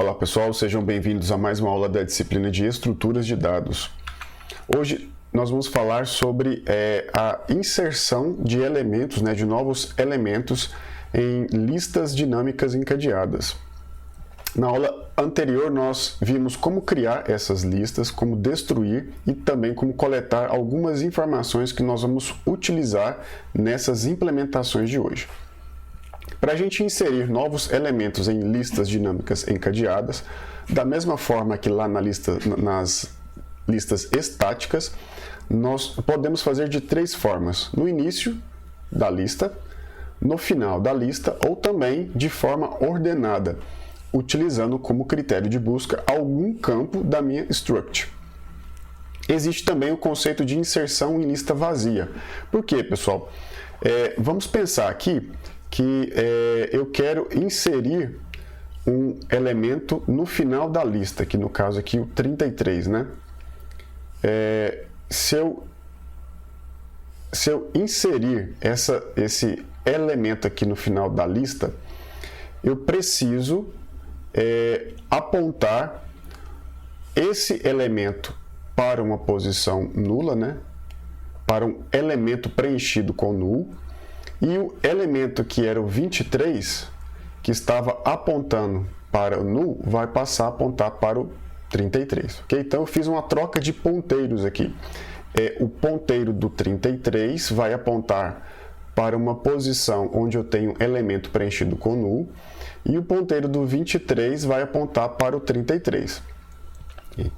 Olá pessoal, sejam bem-vindos a mais uma aula da disciplina de estruturas de dados. Hoje nós vamos falar sobre a inserção de elementos, de novos elementos em listas dinâmicas encadeadas. Na aula anterior nós vimos como criar essas listas, como destruir e também como coletar algumas informações que nós vamos utilizar nessas implementações de hoje. Para a gente inserir novos elementos em listas dinâmicas encadeadas, da mesma forma que lá nas listas estáticas, nós podemos fazer de três formas: no início da lista, no final da lista ou também de forma ordenada, utilizando como critério de busca algum campo da minha struct. Existe também o conceito de inserção em lista vazia. Por quê, pessoal? Vamos pensar aqui que eu quero inserir um elemento no final da lista, que no caso aqui o 33, né? Se eu inserir esse elemento aqui no final da lista, eu preciso apontar esse elemento para uma posição nula, né? Para um elemento preenchido com null, e o elemento que era o 23, que estava apontando para o null, vai passar a apontar para o 33. Okay? Então eu fiz uma troca de ponteiros aqui. O ponteiro do 33 vai apontar para uma posição onde eu tenho elemento preenchido com null, e o ponteiro do 23 vai apontar para o 33. Okay?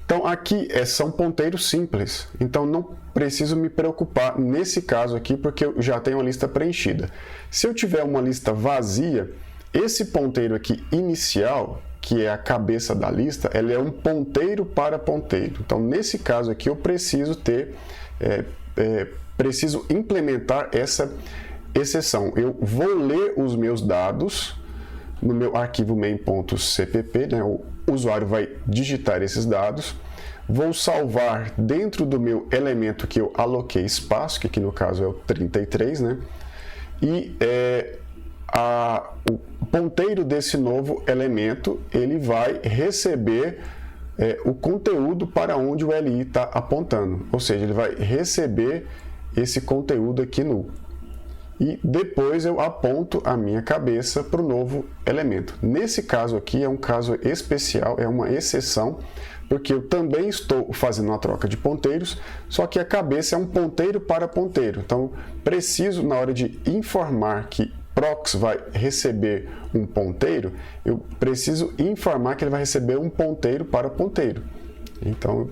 Então aqui são ponteiros simples, então não preciso me preocupar nesse caso aqui porque eu já tenho a lista preenchida. Se eu tiver uma lista vazia, esse ponteiro aqui inicial, que é a cabeça da lista, ele é um ponteiro para ponteiro. Então nesse caso aqui eu preciso preciso implementar essa exceção. Eu vou ler os meus dados no meu arquivo main.cpp, né? O usuário vai digitar esses dados, vou salvar dentro do meu elemento que eu aloquei espaço, que aqui no caso é o 33, né? E o ponteiro desse novo elemento, ele vai receber o conteúdo para onde o LI está apontando, ou seja, ele vai receber esse conteúdo aqui null. E depois eu aponto a minha cabeça para o novo elemento. Nesse caso aqui é um caso especial, é uma exceção, porque eu também estou fazendo uma troca de ponteiros, só que a cabeça é um ponteiro para ponteiro. Então, preciso, na hora de informar que prox vai receber um ponteiro, eu preciso informar que ele vai receber um ponteiro para ponteiro. Então,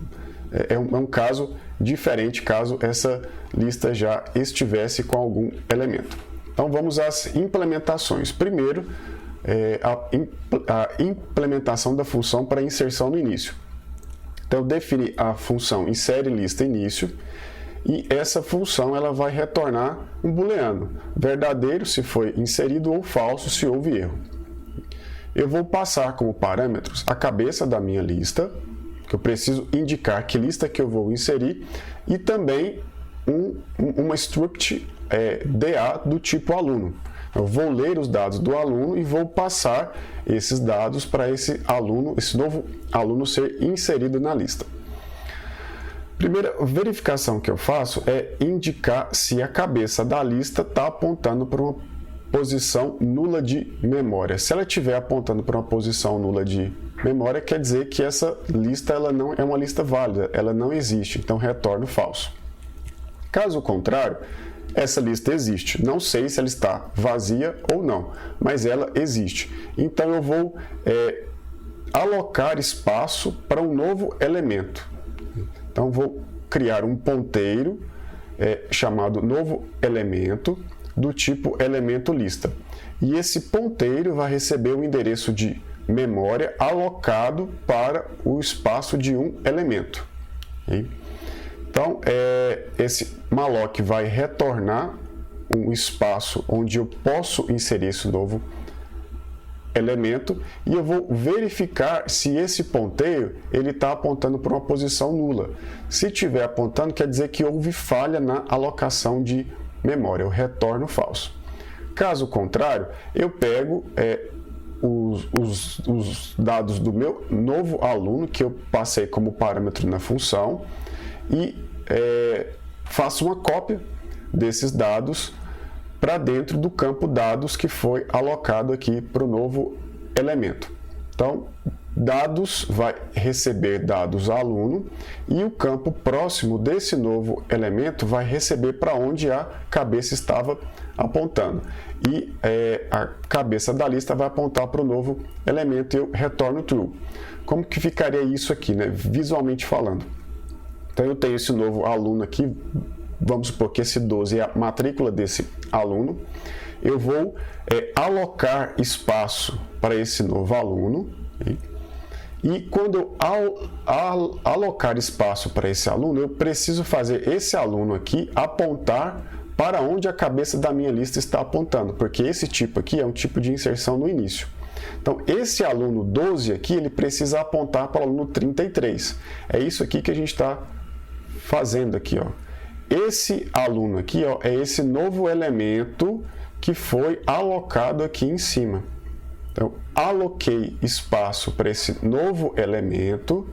é um caso diferente caso essa lista já estivesse com algum elemento. Então vamos às implementações. Primeiro, a implementação da função para inserção no início. Então eu defini a função insere lista início e essa função ela vai retornar um booleano, verdadeiro se foi inserido ou falso se houve erro. Eu vou passar como parâmetros a cabeça da minha lista, que eu preciso indicar que lista que eu vou inserir, e também uma struct DA do tipo aluno. Eu vou ler os dados do aluno e vou passar esses dados para esse novo aluno ser inserido na lista. Primeira verificação que eu faço é indicar se a cabeça da lista está apontando para uma posição nula de memória. Se ela estiver apontando para uma posição nula de memória, quer dizer que essa lista ela não é uma lista válida, ela não existe, então retorno falso. Caso contrário, essa lista existe. Não sei se ela está vazia ou não, mas ela existe. Então eu vou alocar espaço para um novo elemento. Então vou criar um ponteiro chamado novo elemento do tipo elemento lista. E esse ponteiro vai receber o endereço de memória alocado para o espaço de um elemento. Okay? Então, esse malloc vai retornar um espaço onde eu posso inserir esse novo elemento e eu vou verificar se esse ponteiro ele está apontando para uma posição nula. Se estiver apontando, quer dizer que houve falha na alocação de memória, eu retorno falso. Caso contrário, eu pego os dados do meu novo aluno, que eu passei como parâmetro na função, e faço uma cópia desses dados para dentro do campo dados que foi alocado aqui para o novo elemento. Então, dados vai receber dados aluno e o campo próximo desse novo elemento vai receber para onde a cabeça estava apontando. E a cabeça da lista vai apontar para o novo elemento e eu retorno true. Como que ficaria isso aqui, né? Visualmente falando? Então, eu tenho esse novo aluno aqui, vamos supor que esse 12 é a matrícula desse aluno. Eu vou alocar espaço para esse novo aluno. E quando eu alocar espaço para esse aluno, eu preciso fazer esse aluno aqui apontar para onde a cabeça da minha lista está apontando, porque esse tipo aqui é um tipo de inserção no início. Então, esse aluno 12 aqui, ele precisa apontar para o aluno 33. É isso aqui que a gente está fazendo aqui, ó. Esse aluno aqui, ó, é esse novo elemento que foi alocado aqui em cima. Então, aloquei espaço para esse novo elemento,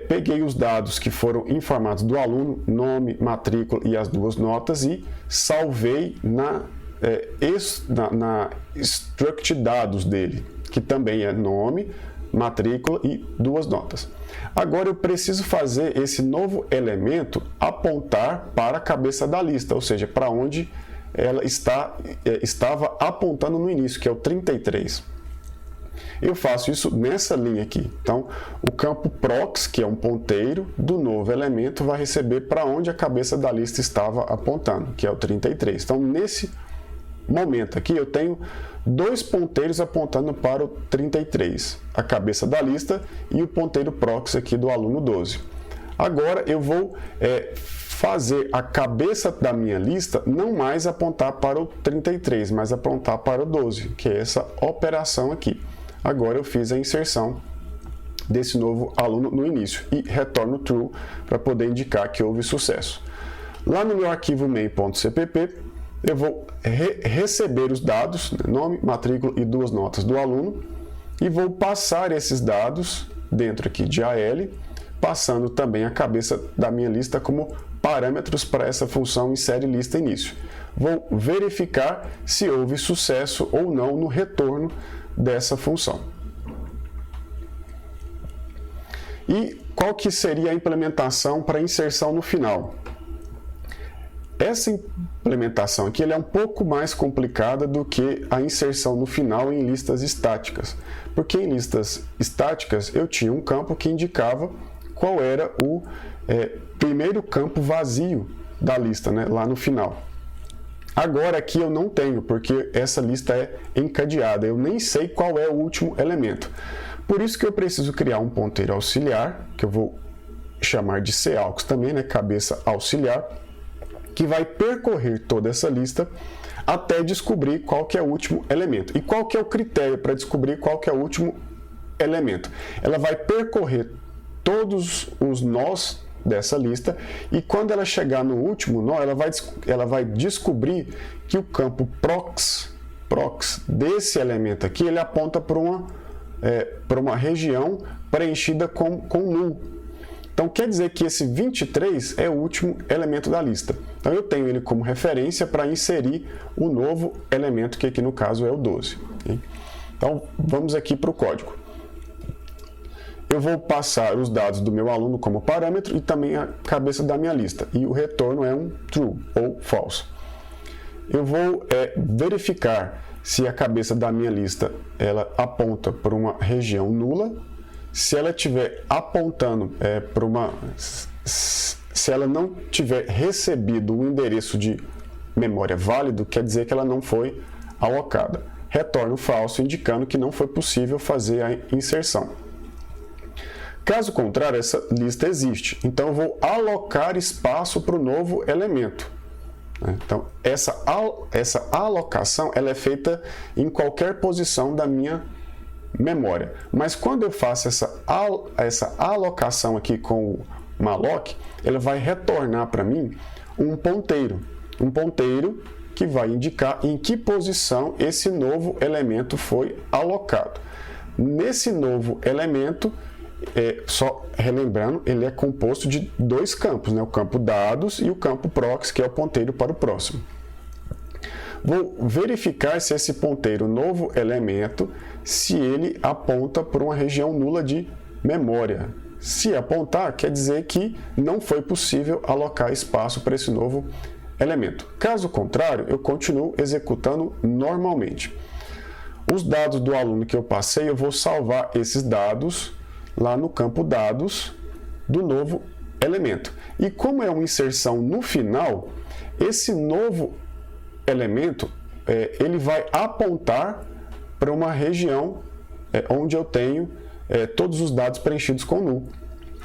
peguei os dados que foram informados do aluno, nome, matrícula e as duas notas, e salvei na struct dados dele, que também é nome, matrícula e duas notas. Agora eu preciso fazer esse novo elemento apontar para a cabeça da lista, ou seja, para onde ela estava apontando no início, que é o 33. Eu faço isso nessa linha aqui. Então, o campo prox, que é um ponteiro do novo elemento, vai receber para onde a cabeça da lista estava apontando, que é o 33. Então, nesse momento aqui, eu tenho dois ponteiros apontando para o 33, a cabeça da lista e o ponteiro prox aqui do aluno 12. Agora, eu vou fazer a cabeça da minha lista não mais apontar para o 33, mas apontar para o 12, que é essa operação aqui. Agora eu fiz a inserção desse novo aluno no início e retorno true para poder indicar que houve sucesso. Lá no meu arquivo main.cpp, eu vou receber os dados, nome, matrícula e duas notas do aluno, e vou passar esses dados dentro aqui de AL, passando também a cabeça da minha lista como parâmetros para essa função insere lista início. Vou verificar se houve sucesso ou não no retorno dessa função. E qual que seria a implementação para inserção no final? Essa implementação aqui é um pouco mais complicada do que a inserção no final em listas estáticas, porque em listas estáticas eu tinha um campo que indicava qual era o primeiro campo vazio da lista, né, lá no final. Agora aqui eu não tenho, porque essa lista é encadeada, eu nem sei qual é o último elemento. Por isso que eu preciso criar um ponteiro auxiliar, que eu vou chamar de calx também, né, cabeça auxiliar, que vai percorrer toda essa lista até descobrir qual que é o último elemento. E qual que é o critério para descobrir qual que é o último elemento? Ela vai percorrer todos os nós dessa lista e quando ela chegar no último nó, ela vai descobrir que o campo prox desse elemento aqui, ele aponta para uma região preenchida com null. Então, quer dizer que esse 23 é o último elemento da lista. Então, eu tenho ele como referência para inserir o novo elemento, que aqui no caso é o 12. Okay? Então, vamos aqui para o código. Eu vou passar os dados do meu aluno como parâmetro e também a cabeça da minha lista. E o retorno é um true ou false. Eu vou verificar se a cabeça da minha lista ela aponta para uma região nula. Se ela estiver apontando para uma... Se ela não tiver recebido um endereço de memória válido, quer dizer que ela não foi alocada. Retorno falso, indicando que não foi possível fazer a inserção. Caso contrário, essa lista existe. Então, eu vou alocar espaço para o novo elemento. Então, essa alocação ela é feita em qualquer posição da minha memória. Mas quando eu faço essa alocação aqui com o malloc, ele vai retornar para mim um ponteiro que vai indicar em que posição esse novo elemento foi alocado. Nesse novo elemento, só relembrando, ele é composto de dois campos, né? O campo dados e o campo prox, que é o ponteiro para o próximo. Vou verificar se esse ponteiro novo elemento, se ele aponta para uma região nula de memória. Se apontar, quer dizer que não foi possível alocar espaço para esse novo elemento. Caso contrário, eu continuo executando normalmente. Os dados do aluno que eu passei, eu vou salvar esses dados lá no campo dados do novo elemento. E como é uma inserção no final, esse novo elemento, ele vai apontar para uma região onde eu tenho todos os dados preenchidos com null,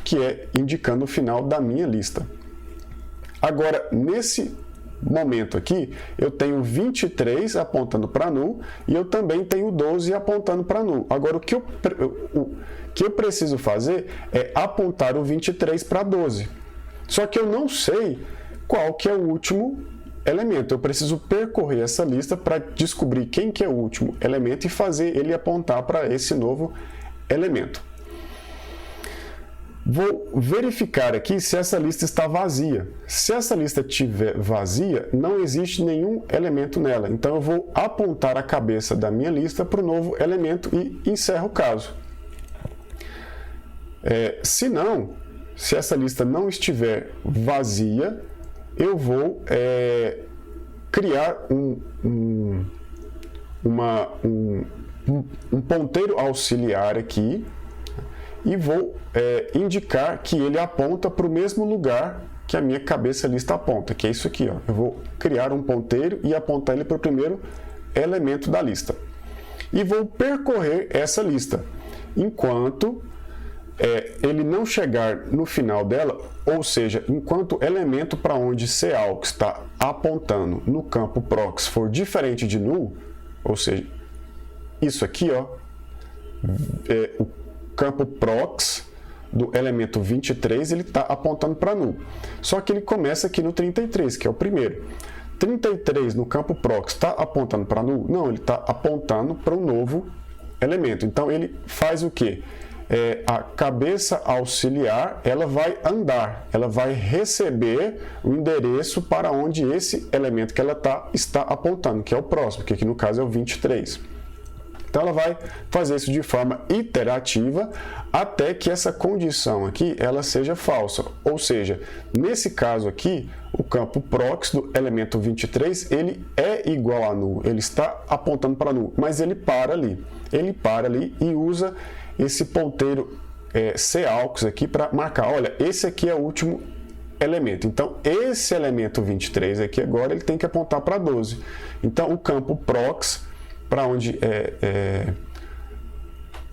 que é indicando o final da minha lista. Agora, nesse momento aqui, eu tenho 23 apontando para null e eu também tenho 12 apontando para null. Agora, o que eu preciso fazer é apontar o 23 para 12. Só que eu não sei qual que é o último elemento. Eu preciso percorrer essa lista para descobrir quem que é o último elemento e fazer ele apontar para esse novo elemento. Vou verificar aqui se essa lista está vazia. Se essa lista estiver vazia, não existe nenhum elemento nela. Então eu vou apontar a cabeça da minha lista para o novo elemento e encerro o caso. Se essa lista não estiver vazia, eu vou criar um ponteiro auxiliar aqui e vou indicar que ele aponta para o mesmo lugar que a minha cabeça lista aponta, que é isso aqui. Ó. Eu vou criar um ponteiro e apontar ele para o primeiro elemento da lista. E vou percorrer essa lista, enquanto ele não chegar no final dela, ou seja, enquanto o elemento para onde CAlx está apontando no campo prox for diferente de null, ou seja, isso aqui, ó, o campo prox do elemento 23, ele está apontando para null. Só que ele começa aqui no 33, que é o primeiro. 33 no campo prox está apontando para null? Não, ele está apontando para um novo elemento. Então ele faz o quê? A cabeça auxiliar, ela vai andar, ela vai receber o endereço para onde esse elemento que ela está apontando, que é o próximo, que aqui no caso é o 23. Então ela vai fazer isso de forma iterativa até que essa condição aqui ela seja falsa. Ou seja, nesse caso aqui, o campo prox do elemento 23, ele é igual a null, ele está apontando para null, mas ele para ali. Ele para ali e usa esse ponteiro CAlx aqui para marcar, olha, esse aqui é o último elemento. Então, esse elemento 23 aqui agora, ele tem que apontar para 12. Então, o campo prox, para onde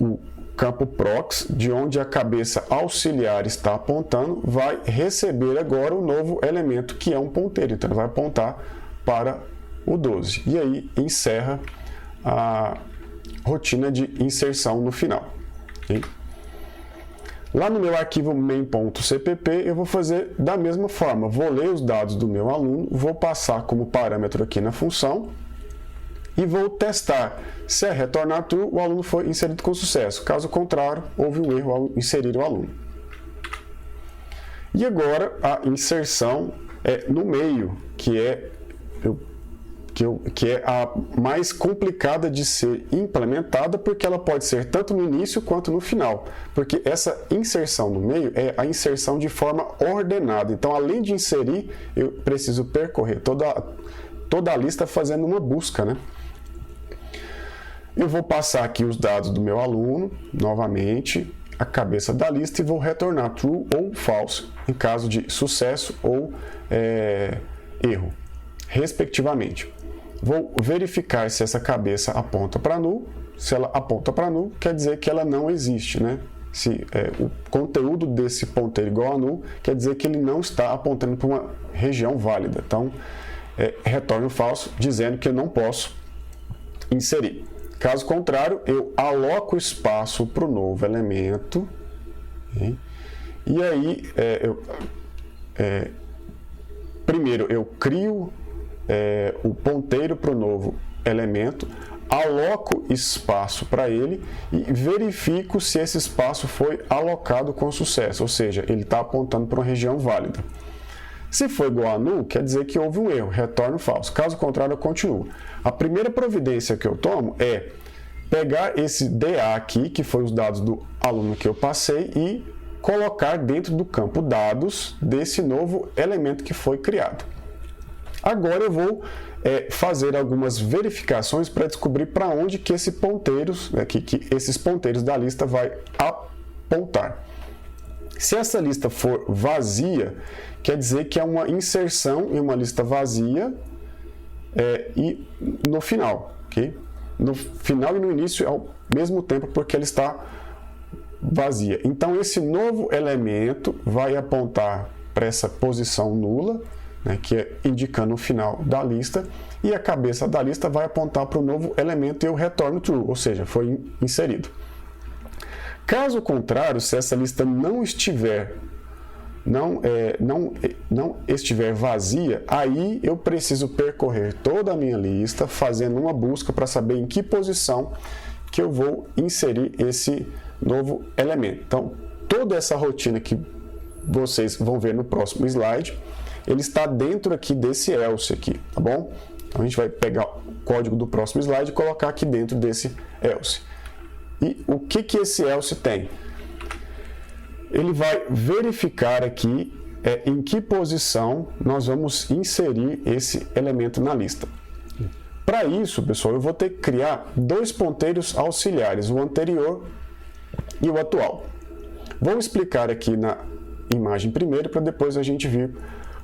o campo prox, de onde a cabeça auxiliar está apontando, vai receber agora o novo elemento, que é um ponteiro. Então, ele vai apontar para o 12. E aí, encerra a rotina de inserção no final. Okay? Lá no meu arquivo main.cpp, eu vou fazer da mesma forma. Vou ler os dados do meu aluno, vou passar como parâmetro aqui na função e vou testar. Se retornar true, o aluno foi inserido com sucesso. Caso contrário, houve um erro ao inserir o aluno. E agora a inserção no meio, que é a mais complicada de ser implementada, porque ela pode ser tanto no início quanto no final, porque essa inserção no meio é a inserção de forma ordenada. Então, além de inserir, eu preciso percorrer toda a lista fazendo uma busca, né? Eu vou passar aqui os dados do meu aluno, novamente, a cabeça da lista, e vou retornar true ou false, em caso de sucesso ou erro, respectivamente. Vou verificar se essa cabeça aponta para null. Se ela aponta para null, quer dizer que ela não existe, né? Se o conteúdo desse ponteiro igual a null, quer dizer que ele não está apontando para uma região válida. Então, retorno falso, dizendo que eu não posso inserir. Caso contrário, eu aloco espaço para o novo elemento. Okay? E aí, primeiro eu crio o ponteiro para o novo elemento, aloco espaço para ele e verifico se esse espaço foi alocado com sucesso, ou seja, ele está apontando para uma região válida. Se for igual a null, quer dizer que houve um erro, retorno falso. Caso contrário, eu continuo. A primeira providência que eu tomo é pegar esse DA aqui, que foi os dados do aluno que eu passei, e colocar dentro do campo dados desse novo elemento que foi criado. Agora eu vou fazer algumas verificações para descobrir para onde que esses ponteiros da lista vai apontar. Se essa lista for vazia, quer dizer que é uma inserção em uma lista vazia e no final, ok? No final e no início ao mesmo tempo, porque ela está vazia. Então, esse novo elemento vai apontar para essa posição nula, que é indicando o final da lista, e a cabeça da lista vai apontar para o novo elemento e eu retorno true, ou seja, foi inserido. Caso contrário, se essa lista não estiver vazia, aí eu preciso percorrer toda a minha lista fazendo uma busca para saber em que posição que eu vou inserir esse novo elemento. Então, toda essa rotina que vocês vão ver no próximo slide, ele está dentro aqui desse else aqui, tá bom? Então, a gente vai pegar o código do próximo slide e colocar aqui dentro desse else. E o que esse else tem? Ele vai verificar aqui em que posição nós vamos inserir esse elemento na lista. Para isso, pessoal, eu vou ter que criar dois ponteiros auxiliares, o anterior e o atual. Vou explicar aqui na imagem primeiro, para depois a gente vir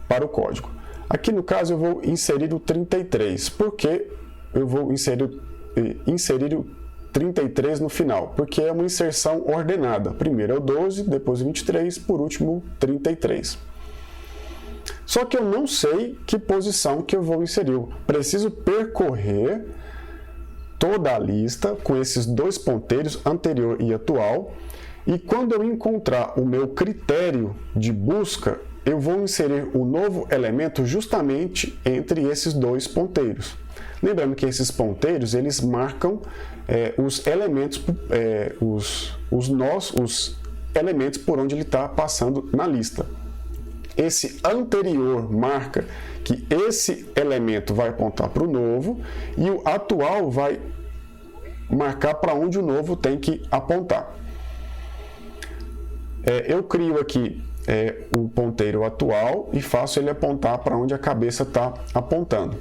para o código. Aqui no caso eu vou inserir o 33. Por que eu vou inserir o 33 no final? Porque é uma inserção ordenada. Primeiro é o 12, depois o 23, por último o 33. Só que eu não sei que posição que eu vou inserir. Eu preciso percorrer toda a lista com esses dois ponteiros, anterior e atual, e quando eu encontrar o meu critério de busca, eu vou inserir o novo elemento justamente entre esses dois ponteiros. Lembrando que esses ponteiros, eles marcam os elementos, os elementos por onde ele está passando na lista. Esse anterior marca que esse elemento vai apontar para o novo e o atual vai marcar para onde o novo tem que apontar. Eu crio aqui o ponteiro atual e faço ele apontar para onde a cabeça está apontando.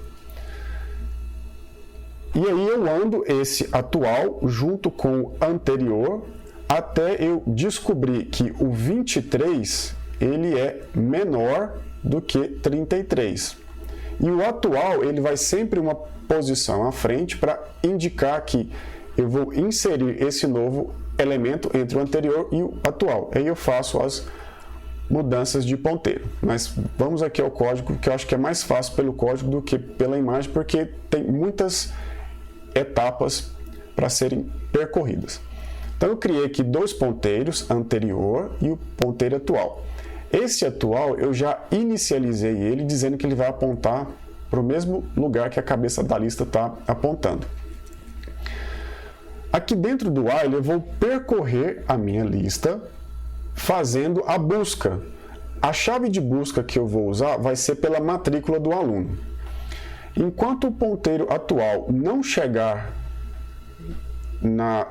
E aí eu ando esse atual junto com o anterior até eu descobrir que o 23 ele é menor do que 33. E o atual ele vai sempre uma posição à frente para indicar que eu vou inserir esse novo elemento entre o anterior e o atual. Aí eu faço as mudanças de ponteiro. Mas vamos aqui ao código, que eu acho que é mais fácil pelo código do que pela imagem, porque tem muitas etapas para serem percorridas. Então eu criei aqui dois ponteiros, anterior e o ponteiro atual. Esse atual eu já inicializei ele dizendo que ele vai apontar para o mesmo lugar que a cabeça da lista está apontando. Aqui dentro do while eu vou percorrer a minha lista fazendo a busca. A chave de busca que eu vou usar vai ser pela matrícula do aluno. Enquanto o ponteiro atual não chegar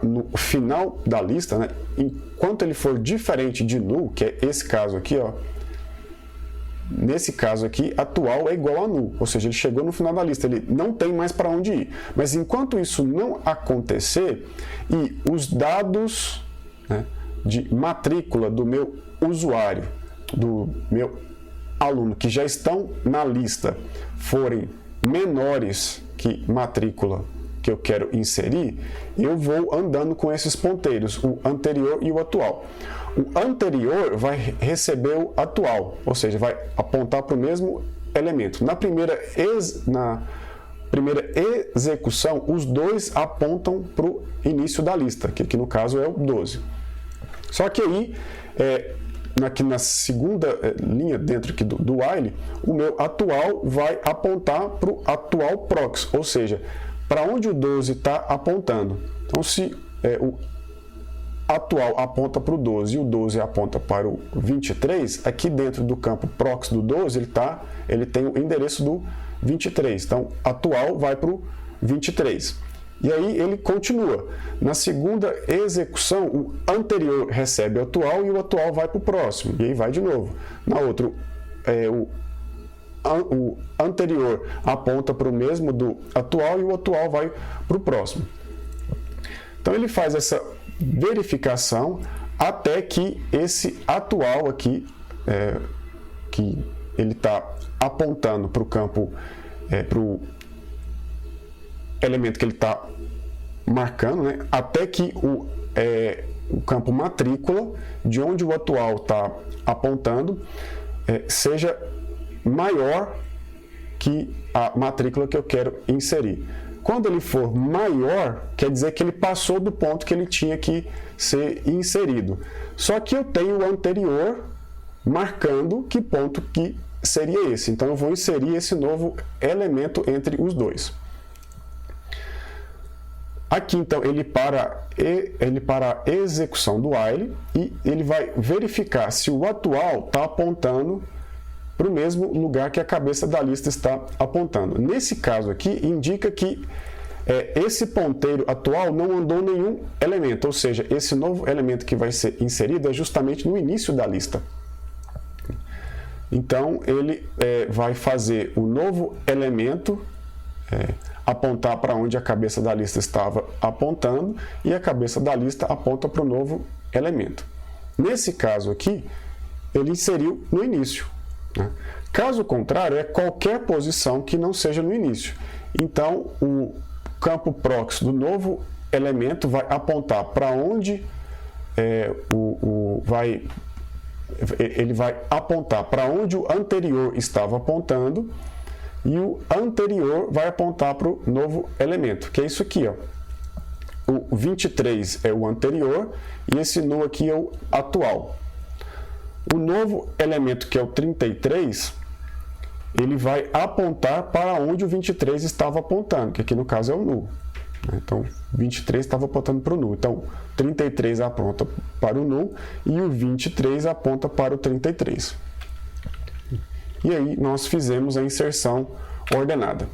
no final da lista, enquanto ele for diferente de null, que é esse caso aqui, nesse caso aqui, atual é igual a null, ou seja, ele chegou no final da lista, ele não tem mais para onde ir. Mas enquanto isso não acontecer e os dados de matrícula do meu usuário, do meu aluno que já estão na lista, forem menores que matrícula que eu quero inserir, eu vou andando com esses ponteiros, o anterior e o atual. O anterior vai receber o atual, ou seja, vai apontar para o mesmo elemento. Na primeira execução, os dois apontam para o início da lista, que aqui no caso é o 12. Só que aí, aqui na segunda linha dentro aqui do while, o meu atual vai apontar para o atual prox, ou seja, para onde o 12 está apontando. Então, se o atual aponta para o 12 e o 12 aponta para o 23, aqui dentro do campo prox do 12, ele tem o endereço do 23. Então, atual vai para o 23. E aí ele continua. Na segunda execução, o anterior recebe o atual e o atual vai para o próximo. E aí vai de novo. Na outra, o anterior aponta para o mesmo do atual e o atual vai para o próximo. Então ele faz essa verificação até que esse atual aqui, que ele está apontando para o campo, para o elemento que ele está marcando, né? Até que o campo matrícula, de onde o atual está apontando, seja maior que a matrícula que eu quero inserir. Quando ele for maior, quer dizer que ele passou do ponto que ele tinha que ser inserido. Só que eu tenho o anterior marcando que ponto que seria esse. Então eu vou inserir esse novo elemento entre os dois. Aqui, então, ele para a execução do while e ele vai verificar se o atual está apontando para o mesmo lugar que a cabeça da lista está apontando. Nesse caso aqui, indica que esse ponteiro atual não andou nenhum elemento, ou seja, esse novo elemento que vai ser inserido é justamente no início da lista. Então, ele vai fazer o novo elemento apontar para onde a cabeça da lista estava apontando e a cabeça da lista aponta para o novo elemento. Nesse caso aqui, ele inseriu no início. Né? Caso contrário, é qualquer posição que não seja no início. Então, o campo prox do novo elemento vai apontar para onde ele vai apontar para onde o anterior estava apontando e o anterior vai apontar para o novo elemento, que é isso aqui, ó. O 23 é o anterior e esse nu aqui é o atual. O novo elemento, que é o 33, ele vai apontar para onde o 23 estava apontando, que aqui no caso é o nu. Então, 23 estava apontando para o nu. Então, 33 aponta para o nu e o 23 aponta para o 33. E aí, nós fizemos a inserção ordenada.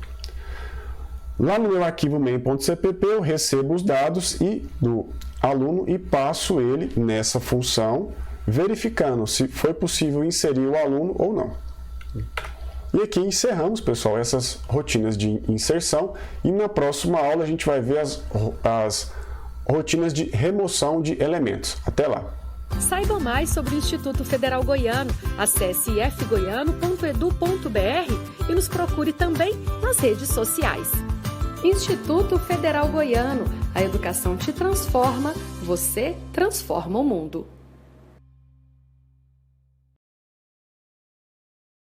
Lá no meu arquivo main.cpp, eu recebo os dados do aluno e passo ele nessa função, verificando se foi possível inserir o aluno ou não. E aqui encerramos, pessoal, essas rotinas de inserção e na próxima aula a gente vai ver as rotinas de remoção de elementos. Até lá! Saiba mais sobre o Instituto Federal Goiano. Acesse ifgoiano.edu.br e nos procure também nas redes sociais. Instituto Federal Goiano. A educação te transforma, você transforma o mundo.